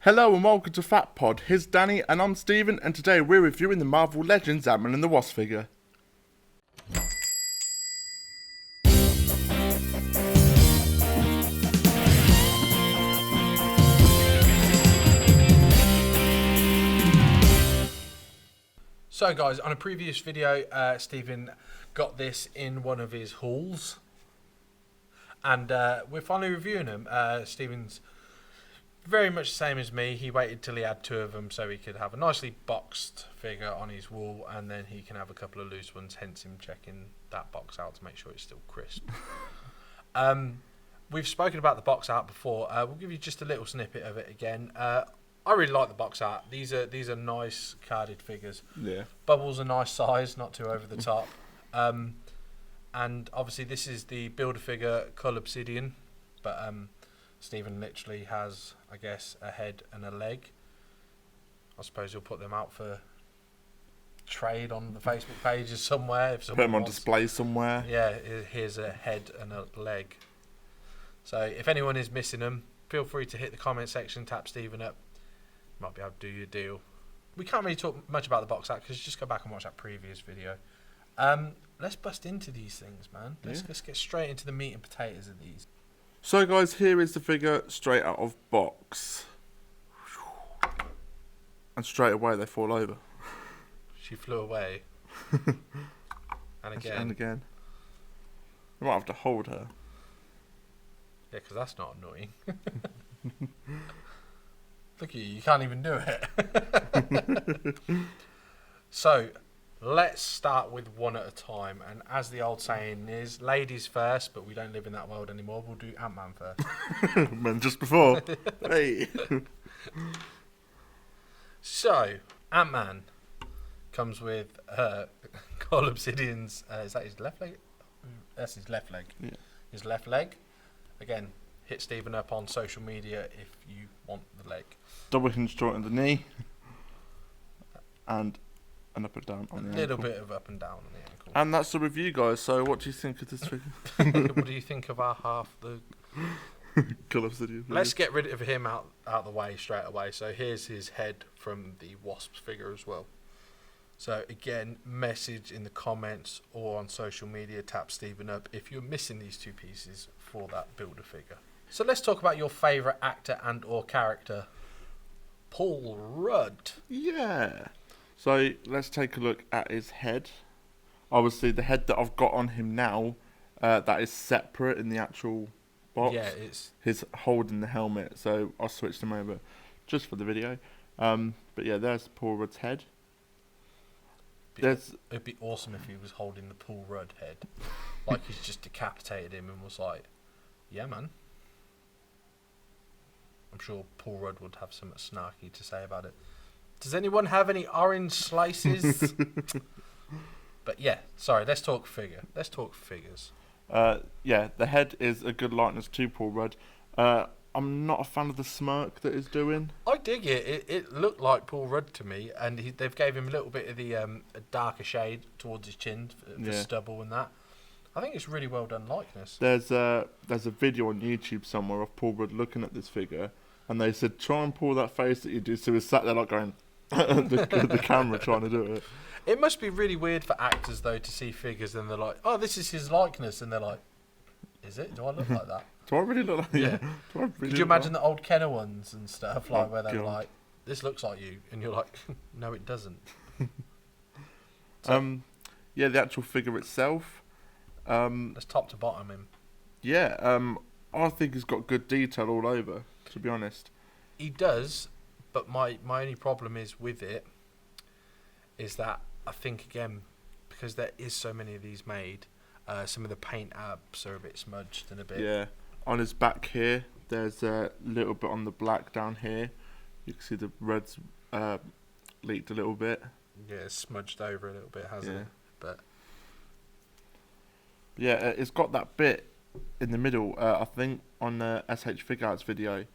Hello and welcome to Fat Pod. Here's Danny and I'm Stephen, and today we're reviewing the Marvel Legends Antman and the Wasp figure. So guys, on a previous video, Stephen got this in one of his hauls, and we're finally reviewing them. Stephen's very much the same as me. He waited till he had two of them so he could have a nicely boxed figure on his wall, and then he can have a couple of loose ones, hence him checking that box out to make sure it's still crisp. We've spoken about the box art before. We'll give you just a little snippet of it again. I really like the box art. These are nice carded figures. Yeah. Bubbles are nice size, not too over the top. And obviously this is the Build-A-Figure Cull Obsidian, but Stephen literally has, I guess, a head and a leg. I suppose you'll put them out for trade on the Facebook pages somewhere. If Put them on display somewhere. Yeah, here's a head and a leg. So if anyone is missing them, feel free to hit the comment section, tap Stephen up. Might be able to do your deal. We can't really talk much about the box art because just go back and watch that previous video. Let's bust into these things, man. Let's get straight into the meat and potatoes of these. So guys, here is the figure straight out of box. And straight away they fall over. She flew away. And again. And again. I might have to hold her. Yeah, because that's not annoying. Look at you, you can't even do it. So, let's start with one at a time. And as the old saying is, ladies first, but we don't live in that world anymore. We'll do Antman first. Man, just before. Hey. So, Antman comes with Cull Obsidian's, is that his left leg? That's his left leg. Yeah. His left leg. Again, hit Stephen up on social media if you want the leg. Double hinge joint in the knee. And an up and down on the ankle. A little bit of up and down on the ankle. And that's the review, guys. So what do you think of this figure? What do you think of our half the... Cull Obsidian. Let's get rid of him out the way straight away. So here's his head from the Wasp figure as well. So again, message in the comments or on social media, tap Stephen up if you're missing these two pieces for that Build-A-Figure. So let's talk about your favourite actor and or character. Paul Rudd. Yeah. So let's take a look at his head. Obviously, the head that I've got on him now, that is separate in the actual box. Yeah, it's... He's holding the helmet, so I'll switch them over just for the video. But yeah, there's Paul Rudd's head. It'd be awesome if he was holding the Paul Rudd head. Like he's just decapitated him and was like, yeah, man. I'm sure Paul Rudd would have something snarky to say about it. Does anyone have any orange slices? But yeah, sorry, let's talk figure. Let's talk figures. Yeah, the head is a good likeness to Paul Rudd. I'm not a fan of the smirk that he's doing. I dig it. It looked like Paul Rudd to me, and they've gave him a little bit of the a darker shade towards his chin for stubble and that. I think it's really well done likeness. There's a video on YouTube somewhere of Paul Rudd looking at this figure, and they said try and pull that face that you do. So he's sat there like going the camera trying to do it. It must be really weird for actors though to see figures and they're like, oh, this is his likeness, and they're like, is it? Do I look like that? Do I really look like yeah? Could you imagine the old Kenner ones and stuff where they're God. like, this looks like you, and you're like, no, it doesn't. Yeah, the actual figure itself. That's top to bottom him. Yeah, I think he's got good detail all over, to be honest. He does, but my only problem is with it is that I think, again, because there is so many of these made, some of the paint apps are a bit smudged and a bit... Yeah, on his back here, there's a little bit on the black down here. You can see the red's leaked a little bit. Yeah, it's smudged over a little bit, hasn't it? But yeah, it's got that bit in the middle. I think on the SH Fig Arts video,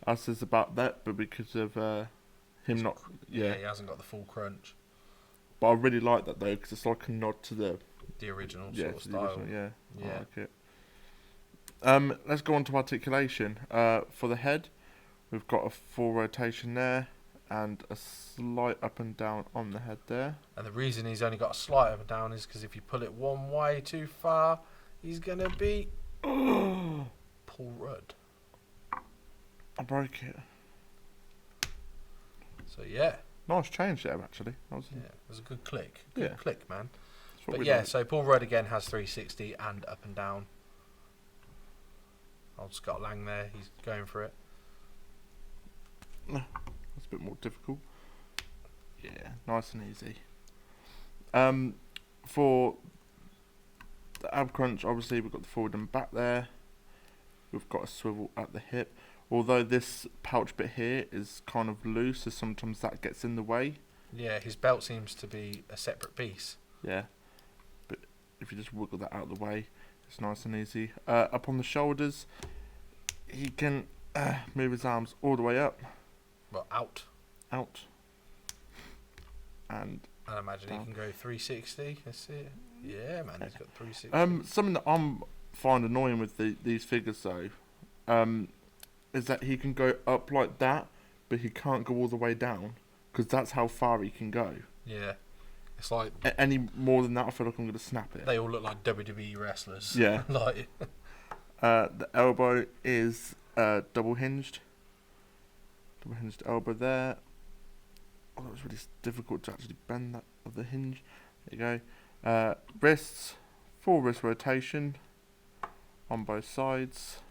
I says about that, but because of him not... Yeah, he hasn't got the full crunch. But I really like that though, because it's like a nod to the original sort of style. Original, yeah. I like it. Let's go on to articulation. For the head, We've got a full rotation there, and a slight up and down on the head there. And the reason he's only got a slight up and down is because if you pull it one way too far, he's going to be Paul Rudd. I broke it. So, yeah. Nice change there, actually. It was a good click. Good Yeah. click, man. That's what But we yeah, like. so Paul Rudd again has 360 and up and down. Old Scott Lang there, he's going for it. That's a bit more difficult. Yeah, nice and easy. For the ab crunch, obviously we've got the forward and back there. We've got a swivel at the hip. Although this pouch bit here is kind of loose, so sometimes that gets in the way. Yeah, his belt seems to be a separate piece. Yeah, but if you just wiggle that out of the way, it's nice and easy. Up on the shoulders, he can move his arms all the way up, Well, out. and I imagine down. he can go 360. Let's see it. Yeah, man, he's got 360. Something that I'm find annoying with these figures though, is that he can go up like that, but he can't go all the way down, because that's how far he can go. Yeah. It's like Any more than that, I feel like I'm going to snap it. they all look like WWE wrestlers. Yeah. Like, The elbow is double hinged elbow there. Oh, that was really difficult to actually bend that of the hinge. There you go. Wrists, full wrist rotation on both sides.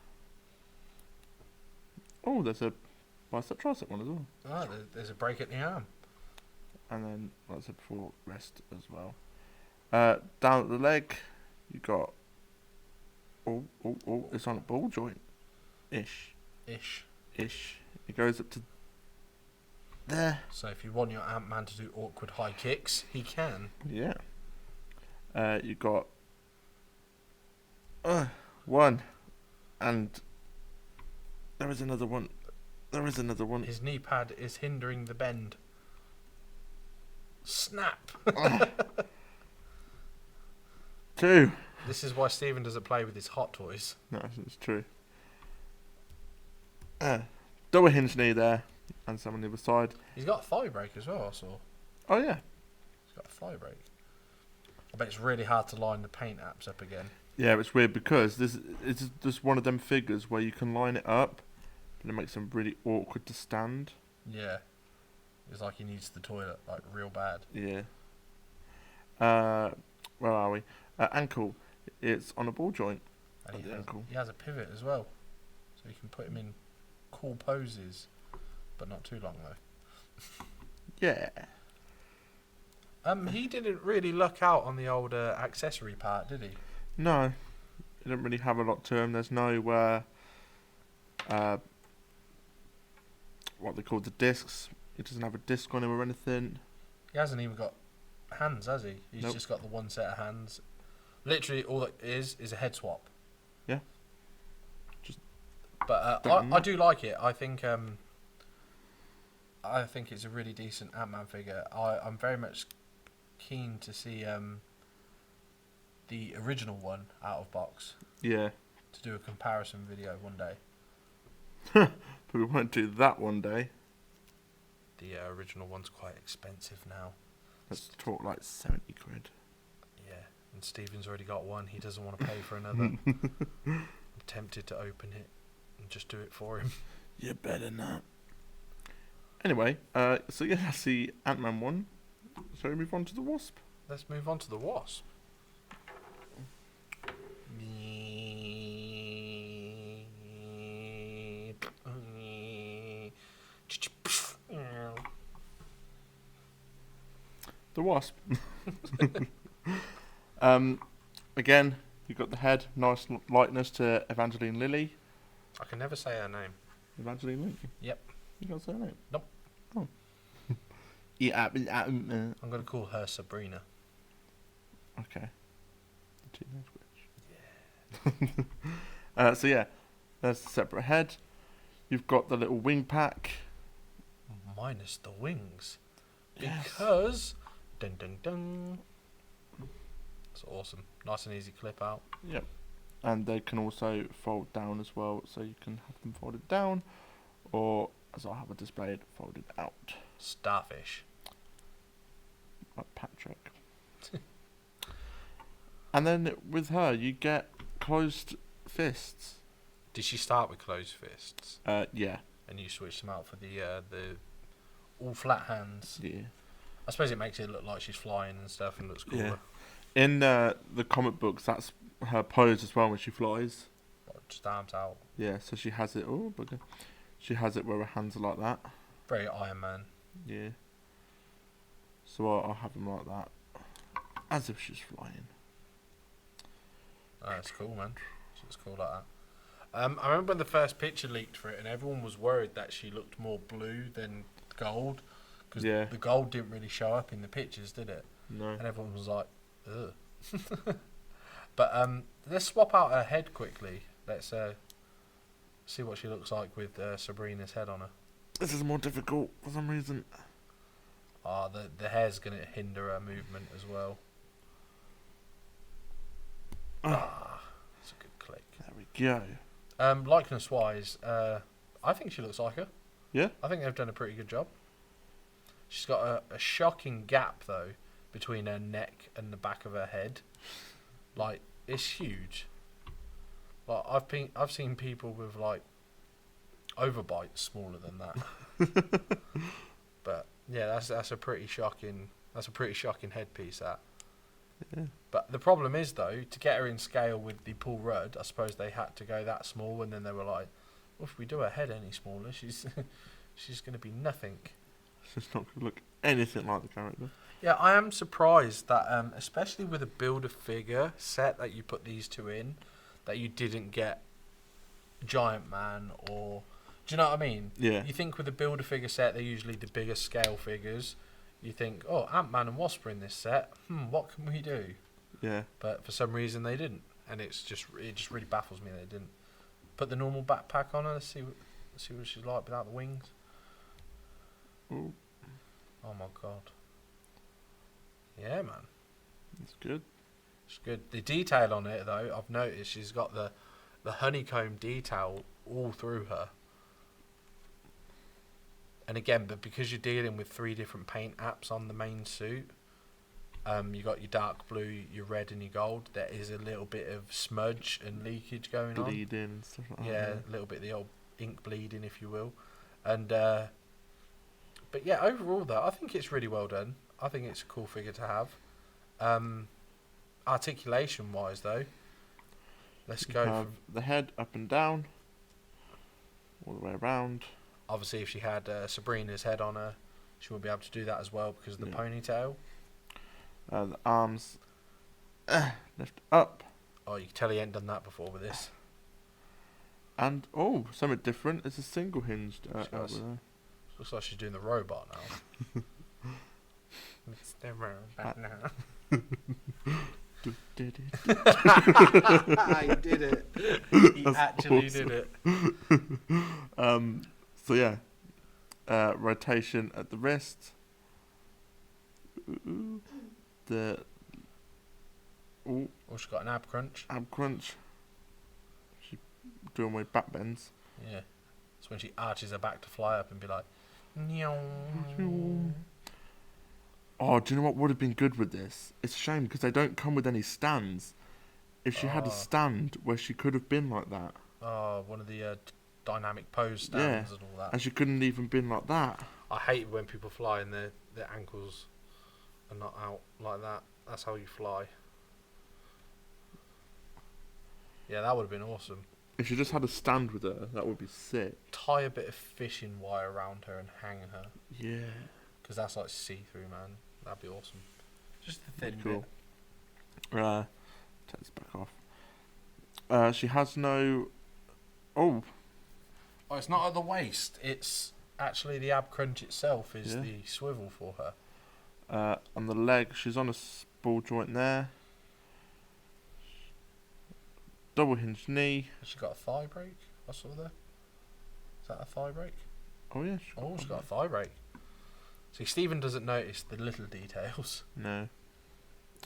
Oh, there's a bicep tricep one as well. there's a break at the arm. And then, like I said before, rest as well. Down at the leg, you got. Oh, it's on a ball joint. Ish. It goes up to there. So if you want your Antman to do awkward high kicks, he can. Yeah. You got one, and there is another one. His knee pad is hindering the bend. Snap. Two. This is why Stephen doesn't play with his hot toys. No, it's true. Double hinge knee there, and some on the other side. He's got a thigh break as well, I saw. Oh yeah. He's got a thigh break. I bet it's really hard to line the paint apps up again. Yeah, it's weird because it's just one of them figures where you can line it up, but it makes them really awkward to stand. Yeah. It's like he needs the toilet, like, real bad. Yeah. Where are we? Ankle. It's on a ball joint. And At the ankle. he has a pivot as well. So you can put him in cool poses, but not too long though. Yeah. He didn't really luck out on the old accessory part, did he? No. It didn't really have a lot to him. There's no what they call the discs. He doesn't have a disc on him or anything. He hasn't even got hands, has he? He's Nope. just got the one set of hands. Literally, all it is a head swap. Yeah. Just But don't know. I do like it. I think it's a really decent Ant-Man figure. I'm very much keen to see the original one out of box, Yeah. to do a comparison video one day. But we won't do that one day. The original one's quite expensive now. Let's talk like 70 quid. Yeah, and Stephen's already got one. He doesn't want to pay for another. I'm tempted to open it and just do it for him. You better not. Anyway, so yeah, that's the Ant-Man one. So we move on to the Wasp. Let's move on to the Wasp. The Wasp. Again, you've got the head, nice likeness to Evangeline Lilly. I can never say her name. Evangeline Lilly? Yep. You can't say her name? Nope. Oh. Yeah, I'm going to call her Sabrina. okay. The teenage witch. Yeah. So yeah, there's the separate head. You've got the little wing pack. Minus the wings. Yes. Because... Dun dun dun. It's awesome. Nice and easy clip out. Yep. And they can also fold down as well, so you can have them folded down, or as I have it displayed, folded out, Starfish. like Patrick. And then with her, you get closed fists. Did she start with closed fists? Yeah. And you switched them out for the all flat hands. Yeah. I suppose it makes it look like she's flying and stuff and looks cooler. Yeah. In the comic books, that's her pose as well when she flies. Just arms out. Yeah, so she has it. Oh, bugger. She has it where her hands are like that. Very Iron Man. Yeah. So I'll have them like that, as if she's flying. Oh, it's cool, man. It's cool like that. I remember when the first picture leaked for it, and everyone was worried that she looked more blue than gold, because the gold didn't really show up in the pictures, did it? No. And everyone was like, ugh. But let's swap out her head quickly. Let's see what she looks like with Sabrina's head on her. This is more difficult for some reason. Ah, the hair's going to hinder her movement as well. That's a good click. There we go. Likeness-wise, I think she looks like her. Yeah? I think they've done a pretty good job. She's got a shocking gap, though, between her neck and the back of her head. Like, it's huge. Like, I've seen people with, like, overbites smaller than that. But, yeah, that's a pretty shocking headpiece, that. Yeah. But the problem is, though, to get her in scale with the Paul Rudd, I suppose they had to go that small, and then they were like, well, if we do her head any smaller, she's going to be nothing. She's not going to look anything like the character. Yeah, I am surprised that, especially with a Build-A-Figure set that you put these two in, that you didn't get Giant Man or... Do you know what I mean? Yeah. You think with a Build-A-Figure set, they're usually the bigger scale figures. You think, oh, Antman and Wasp are in this set. What can we do? Yeah. But for some reason they didn't, and it just really baffles me they didn't. Put the normal backpack on her. Let's see what she's like without the wings. Ooh. Oh my god. Yeah, man. That's good. It's good. The detail on it, though, I've noticed she's got the honeycomb detail all through her. And again, but because you're dealing with 3 different paint apps on the main suit, you got your dark blue, your red, and your gold. There is a little bit of smudge and leakage going on. Bleeding, stuff like that. Yeah, a little bit of the old ink bleeding, if you will. And but yeah, overall though, I think it's really well done. I think it's a cool figure to have. Articulation wise though, let's go. Have the head up and down, all the way around. Obviously, if she had Sabrina's head on her, she would be able to do that as well because of the ponytail. The arms lift up. Oh, you can tell he ain't done that before with this. And, something different. It's a single hinged over there. Looks like she's doing the robot now. It's the robot now. He did it. He actually did it. So yeah, rotation at the wrist. She's got an ab crunch. Ab crunch. She's doing weird back bends. Yeah. It's when she arches her back to fly up and be like, Nyeong. Oh, do you know what would have been good with this? It's a shame because they don't come with any stands. If she had a stand where she could have been like that. Oh, one of the dynamic pose stands and all that. And she couldn't even been like that. I hate when people fly and their ankles are not out like that. That's how you fly. Yeah, that would have been awesome. If she just had a stand with her, that would be sick. Tie a bit of fishing wire around her and hang her. Yeah. Because that's like see-through, man. That'd be awesome. Just the thin cool. bit. Take this back off. She has no... Oh, it's not at the waist. It's actually the ab crunch itself is the swivel for her. On the leg, she's on a ball joint there. Double hinged knee. Has she got a thigh break? I saw there. Is that a thigh break? Oh yeah. She's got a thigh break. See, Stephen doesn't notice the little details. No.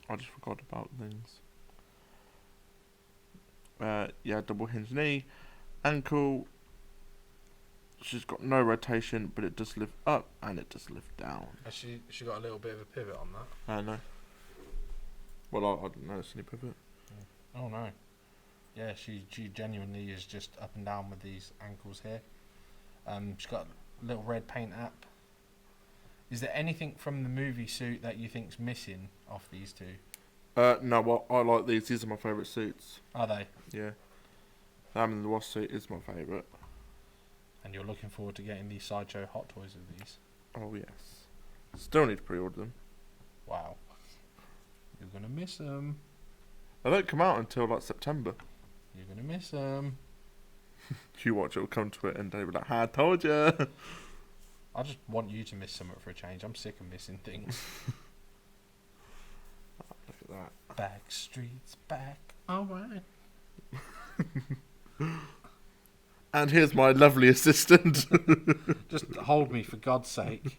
I just forgot about things. Double hinged knee. Ankle. she's got no rotation, but it does lift up and it does lift down. Has she got a little bit of a pivot on that? No. Well, I didn't notice any pivot. Oh no. Yeah, she genuinely is just up and down with these ankles here. She's got a little red paint app. Is there anything from the movie suit that you think's missing off these two? No, well, I like these. These are my favourite suits. Are they? Yeah. The Wasp suit is my favourite. And you're looking forward to getting these Sideshow Hot Toys of these? Oh, yes. Still need to pre-order them. Wow. You're going to miss them. They don't come out until, like, September. You're going to miss them. You watch, it'll come to it and they'll be like, I told you. I just want you to miss something for a change. I'm sick of missing things. Look at that. Back streets back. Alright. And here's my lovely assistant. Just hold me, for God's sake.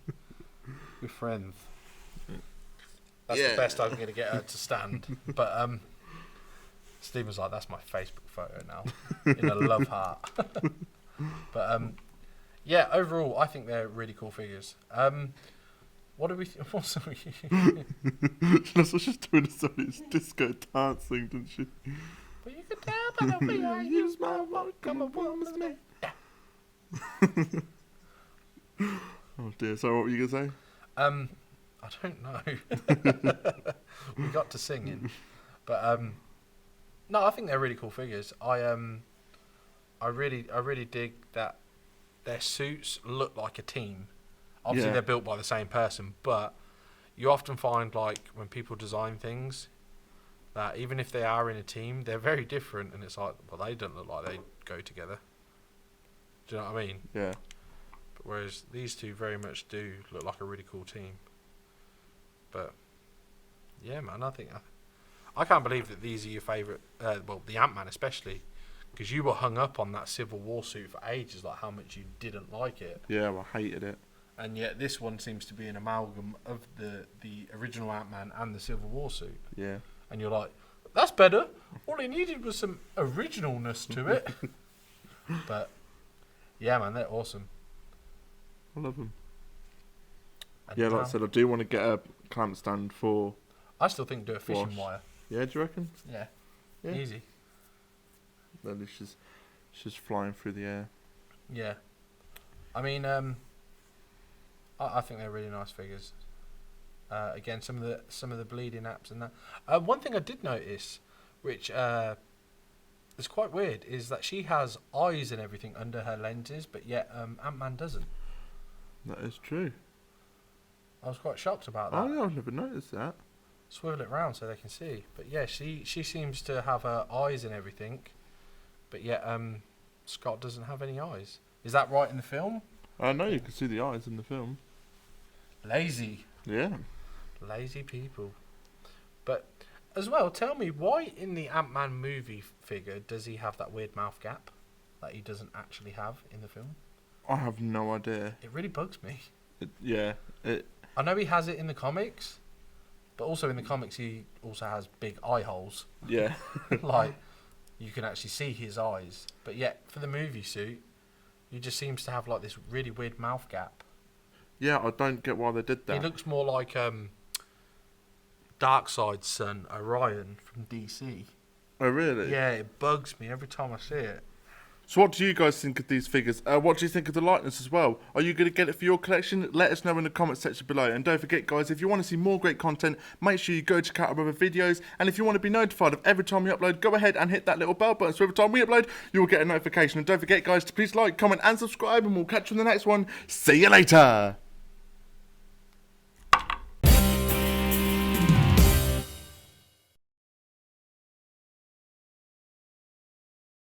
We're friends. That's the best I'm going to get her to stand. But Stephen's like, that's my Facebook photo now. In a love heart. But yeah, overall, I think they're really cool figures. What do we... What's we... She's doing this disco dancing, didn't she? But you can tell by the way I use my walk, I'm a woman's man. Oh dear, so what were you going to say? I don't know. We got to singing. But no, I think they're really cool figures. I really dig that their suits look like a team. Obviously they're built by the same person, but you often find, like, when people design things, that even if they are in a team, they're very different, and it's like, well, they don't look like they go together. Do you know what I mean? Yeah. But whereas these two very much do look like a really cool team. But yeah, man, I can't believe that these are your favourite. Well, the Antman especially, because you were hung up on that Civil War suit for ages, like how much you didn't like it. Yeah, well, I hated it. And yet this one seems to be an amalgam of the original Antman and the Civil War suit. Yeah. And you're like, that's better. All it needed was some originalness to it. But yeah, man, they're awesome. I love them. And yeah, like I said, I do want to get a clamp stand for... I still think do a fishing wire. Yeah, do you reckon? Yeah. Yeah. Easy. Then she's flying through the air. Yeah. I mean, I think they're really nice figures. Again, some of the bleeding apps and that. One thing I did notice, which is quite weird, is that she has eyes and everything under her lenses, but yet Antman doesn't. That is true. I was quite shocked about that. Oh yeah, I've never noticed that. Swivel it round so they can see. But yeah, she seems to have her eyes and everything, but yet Scott doesn't have any eyes. Is that right in the film? I know you can see the eyes in the film. Lazy. Yeah. Lazy people. But as well, tell me, why in the Ant-Man movie figure does he have that weird mouth gap that he doesn't actually have in the film? I have no idea. It really bugs me. I I know he has it in the comics, but also in the comics he also has big eye holes. Yeah. Like, you can actually see his eyes. But yet, for the movie suit, he just seems to have like this really weird mouth gap. Yeah, I don't get why they did that. He looks more like Darkseid's son, Orion, from DC. Oh, really? Yeah, it bugs me every time I see it. So what do you guys think of these figures? What do you think of the likeness as well? Are you going to get it for your collection? Let us know in the comment section below. And don't forget, guys, if you want to see more great content, make sure you go check out our other videos. And if you want to be notified of every time we upload, go ahead and hit that little bell button. So every time we upload, you will get a notification. And don't forget, guys, to please like, comment and subscribe. And we'll catch you in the next one. See you later.